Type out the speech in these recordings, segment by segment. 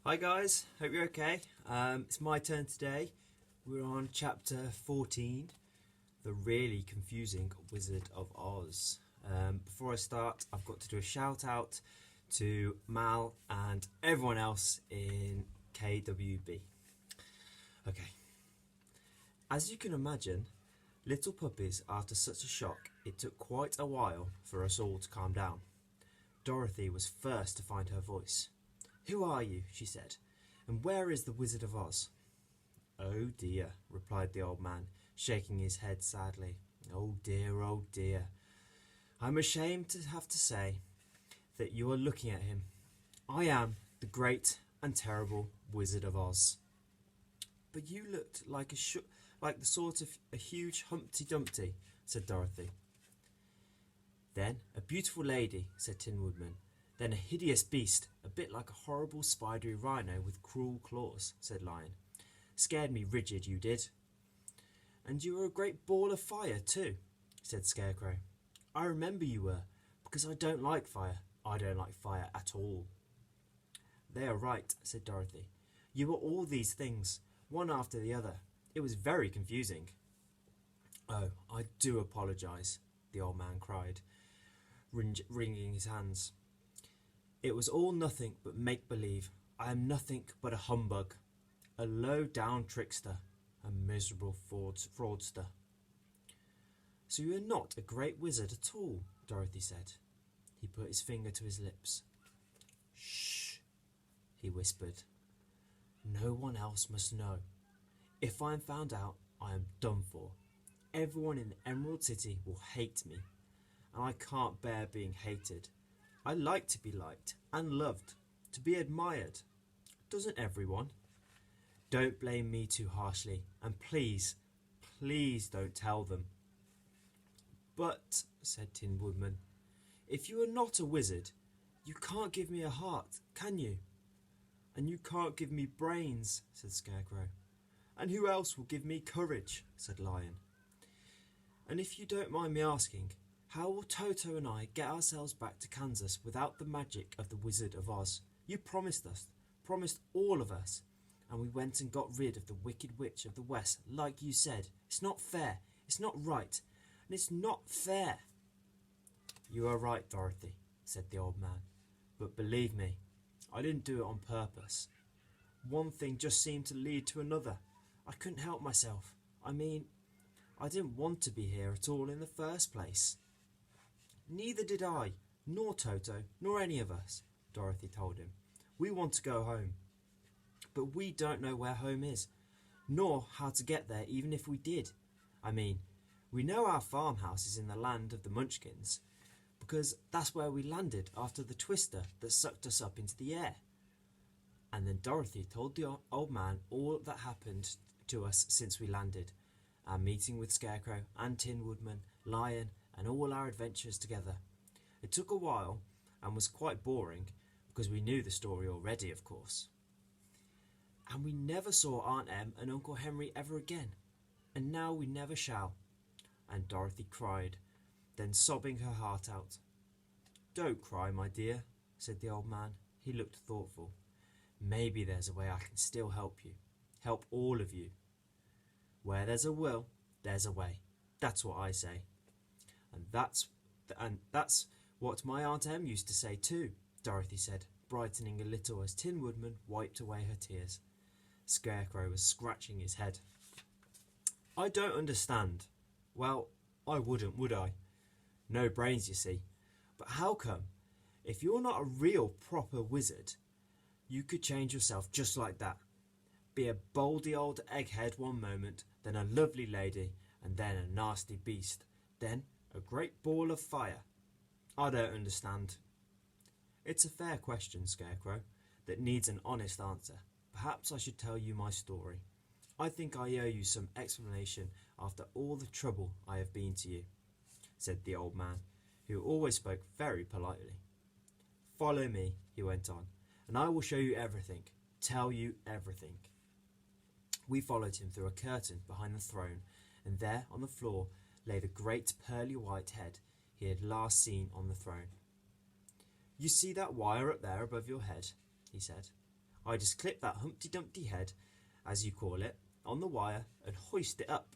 Hi guys, hope you're okay. It's my turn today. We're on chapter 14, The Really Confusing Wizard of Oz. Before I start, I've got to do a shout out to Mal and everyone else in KWB. Okay. As you can imagine, little puppies, after such a shock, it took quite a while for us all to calm down. Dorothy was first to find her voice. "Who are you?" she said, "and where is the Wizard of Oz?" "Oh dear," replied the old man, shaking his head sadly. Oh dear. I'm ashamed to have to say that you are looking at him. I am the great and terrible Wizard of Oz." "But you looked like like the sort of a huge Humpty Dumpty," said Dorothy. "Then a beautiful lady," said Tin Woodman. "Then a hideous beast, a bit like a horrible spidery rhino with cruel claws," said Lion. "Scared me rigid, you did." "And you were a great ball of fire, too," said Scarecrow. "I remember you were, because I don't like fire. I don't like fire at all." "They are right," said Dorothy. "You were all these things, one after the other. It was very confusing." "Oh, I do apologize," the old man cried, wringing his hands. "It was all nothing but make-believe. I am nothing but a humbug, a low-down trickster, a miserable fraudster." "So you are not a great wizard at all," Dorothy said. He put his finger to his lips. "Shh," he whispered. "No one else must know. If I am found out, I am done for. Everyone in the Emerald City will hate me, and I can't bear being hated. I like to be liked and loved, to be admired. Doesn't everyone? Don't blame me too harshly, and please don't tell them." "But," said Tin Woodman, "if you are not a wizard, you can't give me a heart, can you?" "And you can't give me brains," said Scarecrow. "And who else will give me courage?" said Lion. "And if you don't mind me asking, how will Toto and I get ourselves back to Kansas without the magic of the Wizard of Oz? You promised all of us, and we went and got rid of the Wicked Witch of the West, like you said. It's not fair, it's not right, and it's not fair." "You are right, Dorothy," said the old man, "but believe me, I didn't do it on purpose. One thing just seemed to lead to another. I couldn't help myself. I mean, I didn't want to be here at all in the first place." "Neither did I, nor Toto, nor any of us," Dorothy told him. "We want to go home. But we don't know where home is, nor how to get there even if we did. I mean, we know our farmhouse is in the land of the Munchkins, because that's where we landed after the twister that sucked us up into the air." And then Dorothy told the old man all that happened to us since we landed, our meeting with Scarecrow and Tin Woodman, Lion, and all our adventures together. It took a while and was quite boring, because we knew the story already, of course. "And we never saw Aunt Em and Uncle Henry ever again, and now we never shall." And Dorothy cried, then sobbing her heart out. "Don't cry, my dear," said the old man. He looked thoughtful. "Maybe there's a way I can still help you. Help all of you. Where there's a will, there's a way. That's what I say. And that's what my Aunt Em used to say too," Dorothy said, brightening a little as Tin Woodman wiped away her tears. Scarecrow was scratching his head. "I don't understand." "Well, I wouldn't, would I? No brains, you see. But how come, if you're not a real proper wizard, you could change yourself just like that? Be a boldy old egghead one moment, then a lovely lady, and then a nasty beast, then a great ball of fire. I don't understand." "It's a fair question, Scarecrow, that needs an honest answer. Perhaps I should tell you my story. I think I owe you some explanation after all the trouble I have been to you," said the old man, who always spoke very politely. "Follow me," he went on, "and I will show you everything, tell you everything." We followed him through a curtain behind the throne, and there on the floor lay the great pearly white head he had last seen on the throne. "You see that wire up there above your head?" he said. I just clip that Humpty Dumpty head, as you call it, on the wire and hoist it up.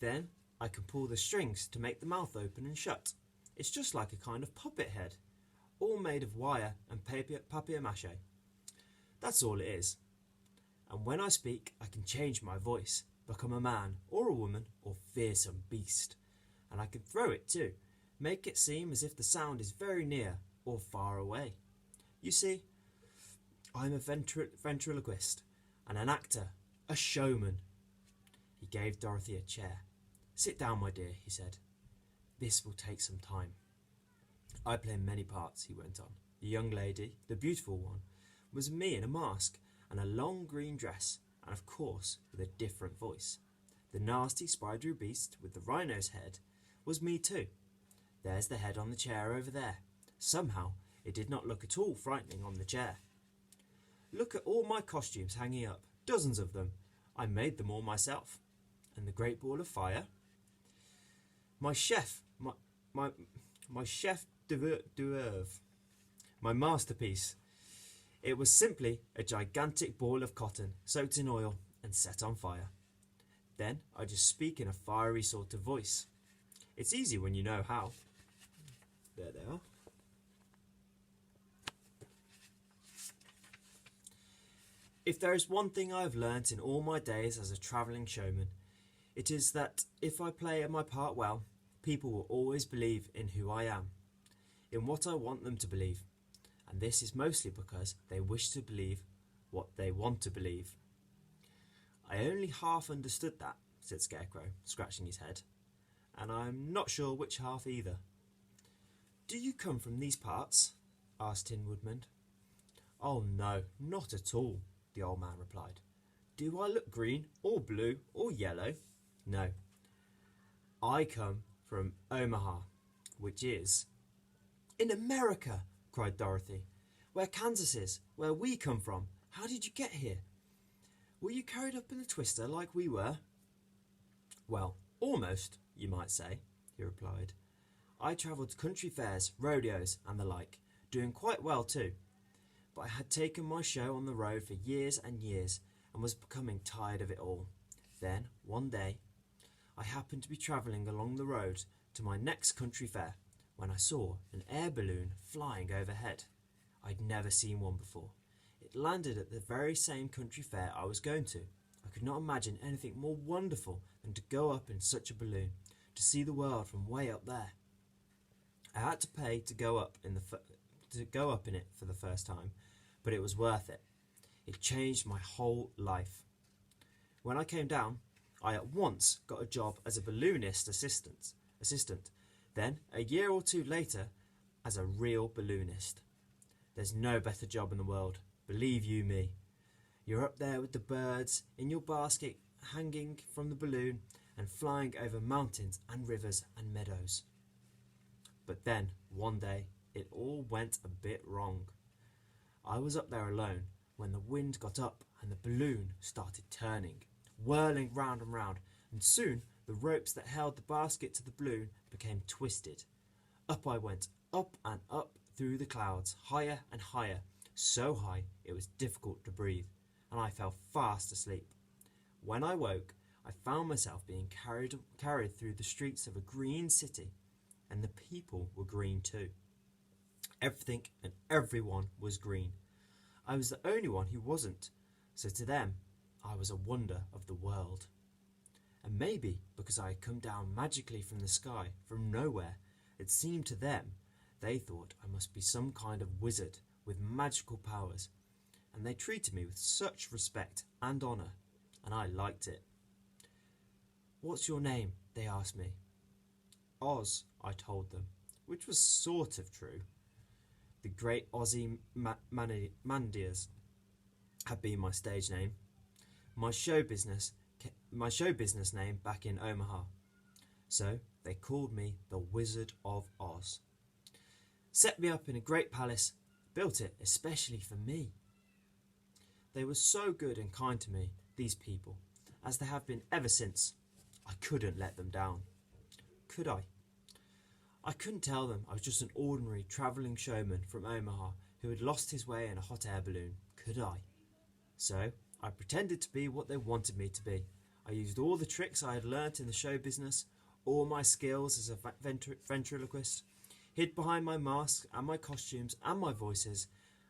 Then I can pull the strings to make the mouth open and shut. It's just like a kind of puppet head, all made of wire and papier-mâché. That's all it is. And when I speak, I can change my voice, become a man or a woman or fearsome beast. And I can throw it too, make it seem as if the sound is very near or far away. You see, I'm a ventriloquist and an actor, a showman. He gave Dorothy a chair. Sit down, my dear, he said. This will take some time. I play many parts, he went on. The young lady, the beautiful one, was me in a mask and a long green dress, and of course with a different voice. The nasty spidery beast with the rhino's head was me too. There's the head on the chair over there. Somehow it did not look at all frightening on the chair. Look at all my costumes hanging up, dozens of them. I made them all myself. And the great ball of fire? My chef d'oeuvre, my masterpiece. It was simply a gigantic ball of cotton soaked in oil and set on fire. Then I just speak in a fiery sort of voice. It's easy when you know how. There they are. If there is one thing I have learnt in all my days as a travelling showman, it is that if I play my part well, people will always believe in who I am, in what I want them to believe, and this is mostly because they wish to believe what they want to believe. I only half understood that, said Scarecrow, scratching his head, and I'm not sure which half either. Do you come from these parts? Asked Tin Woodman. Oh no, not at all, the old man replied. Do I look green or blue or yellow? No. I come from Omaha, which is... In America, cried Dorothy. Where Kansas is, where we come from. How did you get here? Were you carried up in a twister like we were? Well, almost, you might say, he replied. I travelled to country fairs, rodeos and the like, doing quite well too. But I had taken my show on the road for years and years and was becoming tired of it all. Then, one day, I happened to be travelling along the road to my next country fair when I saw an air balloon flying overhead. I'd never seen one before. It landed at the very same country fair I was going to. I could not imagine anything more wonderful than to go up in such a balloon, to see the world from way up there. I had to pay to go up in it for the first time, but it was worth it. It changed my whole life. When I came down, I at once got a job as a balloonist assistant. Then, a year or two later, as a real balloonist. There's no better job in the world, believe you me. You're up there with the birds in your basket hanging from the balloon and flying over mountains and rivers and meadows. But then, one day, it all went a bit wrong. I was up there alone when the wind got up and the balloon started turning, whirling round and round, and soon the ropes that held the basket to the balloon became twisted. Up I went, up and up through the clouds, higher and higher, so high it was difficult to breathe, and I fell fast asleep. When I woke, I found myself being carried through the streets of a green city, and the people were green too. Everything and everyone was green. I was the only one who wasn't, so to them I was a wonder of the world. And maybe because I had come down magically from the sky, from nowhere, it seemed to them they thought I must be some kind of wizard with magical powers, and they treated me with such respect and honour, and I liked it. What's your name? They asked me. Oz, I told them, which was sort of true. The great Ozymandias had been my stage name, my show business name back in Omaha. So they called me the Wizard of Oz. Set me up in a great palace, built it especially for me. They were so good and kind to me, these people, as they have been ever since. I couldn't let them down. Could I? I couldn't tell them I was just an ordinary travelling showman from Omaha who had lost his way in a hot air balloon, could I? So I pretended to be what they wanted me to be. I used all the tricks I had learnt in the show business, all my skills as a ventriloquist, hid behind my mask and my costumes and my voices,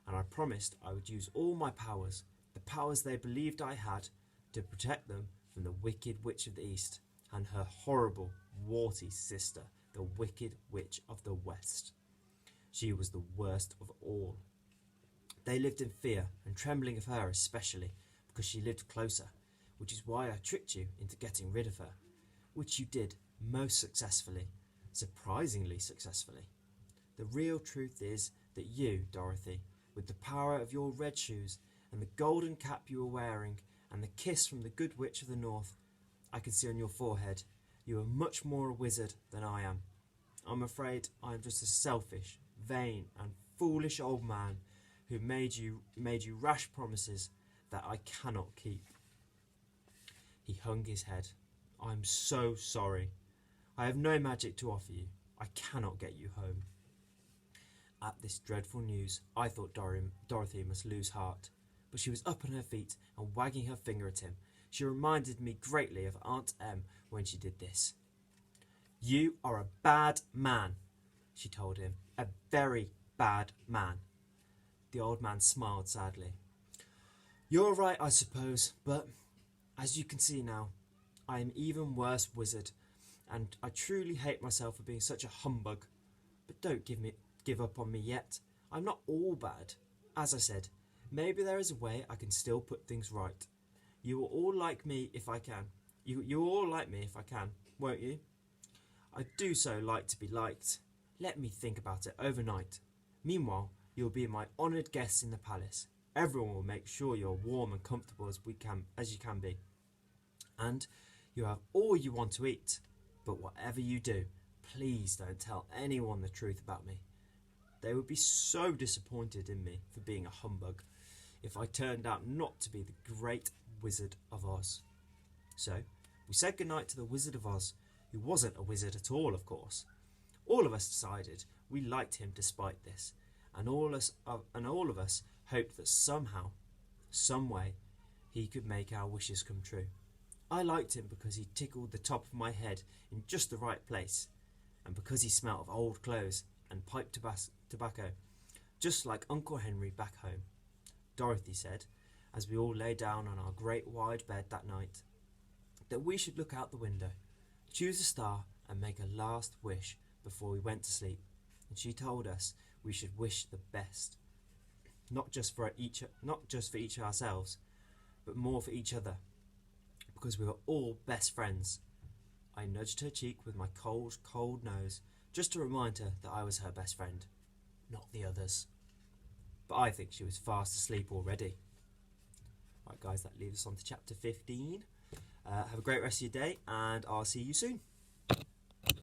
and I promised I would use all my powers, the powers they believed I had, to protect them from the Wicked Witch of the East and her horrible, warty sister, the Wicked Witch of the West. She was the worst of all. They lived in fear and trembling of her especially, because she lived closer, which is why I tricked you into getting rid of her, which you did most successfully, surprisingly successfully. The real truth is that you, Dorothy, with the power of your red shoes and the golden cap you were wearing and the kiss from the good witch of the north, I can see on your forehead, you are much more a wizard than I am. I'm afraid I am just a selfish, vain and foolish old man who made you rash promises that I cannot keep. He hung his head. I'm so sorry. I have no magic to offer you. I cannot get you home. At this dreadful news, I thought Dorothy must lose heart, but she was up on her feet and wagging her finger at him. She reminded me greatly of Aunt Em when she did this. You are a bad man, she told him. A very bad man. The old man smiled sadly. You're right, I suppose, but as you can see now, I am even worse wizard, and I truly hate myself for being such a humbug. But don't give up on me yet. I'm not all bad. As I said, maybe there is a way I can still put things right. You will all like me if I can. You'll all like me if I can, won't you? I do so like to be liked. Let me think about it overnight. Meanwhile, you'll be my honoured guests in the palace. Everyone will make sure you're warm and comfortable as you can be. And you have all you want to eat. But whatever you do, please don't tell anyone the truth about me. They would be so disappointed in me for being a humbug if I turned out not to be the great Wizard of Oz. So, we said goodnight to the Wizard of Oz, who wasn't a wizard at all, of course. All of us decided we liked him despite this, and all of us hoped that somehow, some way, he could make our wishes come true. I liked him because he tickled the top of my head in just the right place, and because he smelt of old clothes and pipe tobacco, just like Uncle Henry back home. Dorothy said, as we all lay down on our great wide bed that night, that we should look out the window, choose a star and make a last wish before we went to sleep. And she told us we should wish the best, not just for each ourselves, but more for each other, because we were all best friends. I nudged her cheek with my cold, cold nose, just to remind her that I was her best friend, not the others. But I think she was fast asleep already. Right guys, that leaves us on to chapter 15. Have a great rest of your day, and I'll see you soon.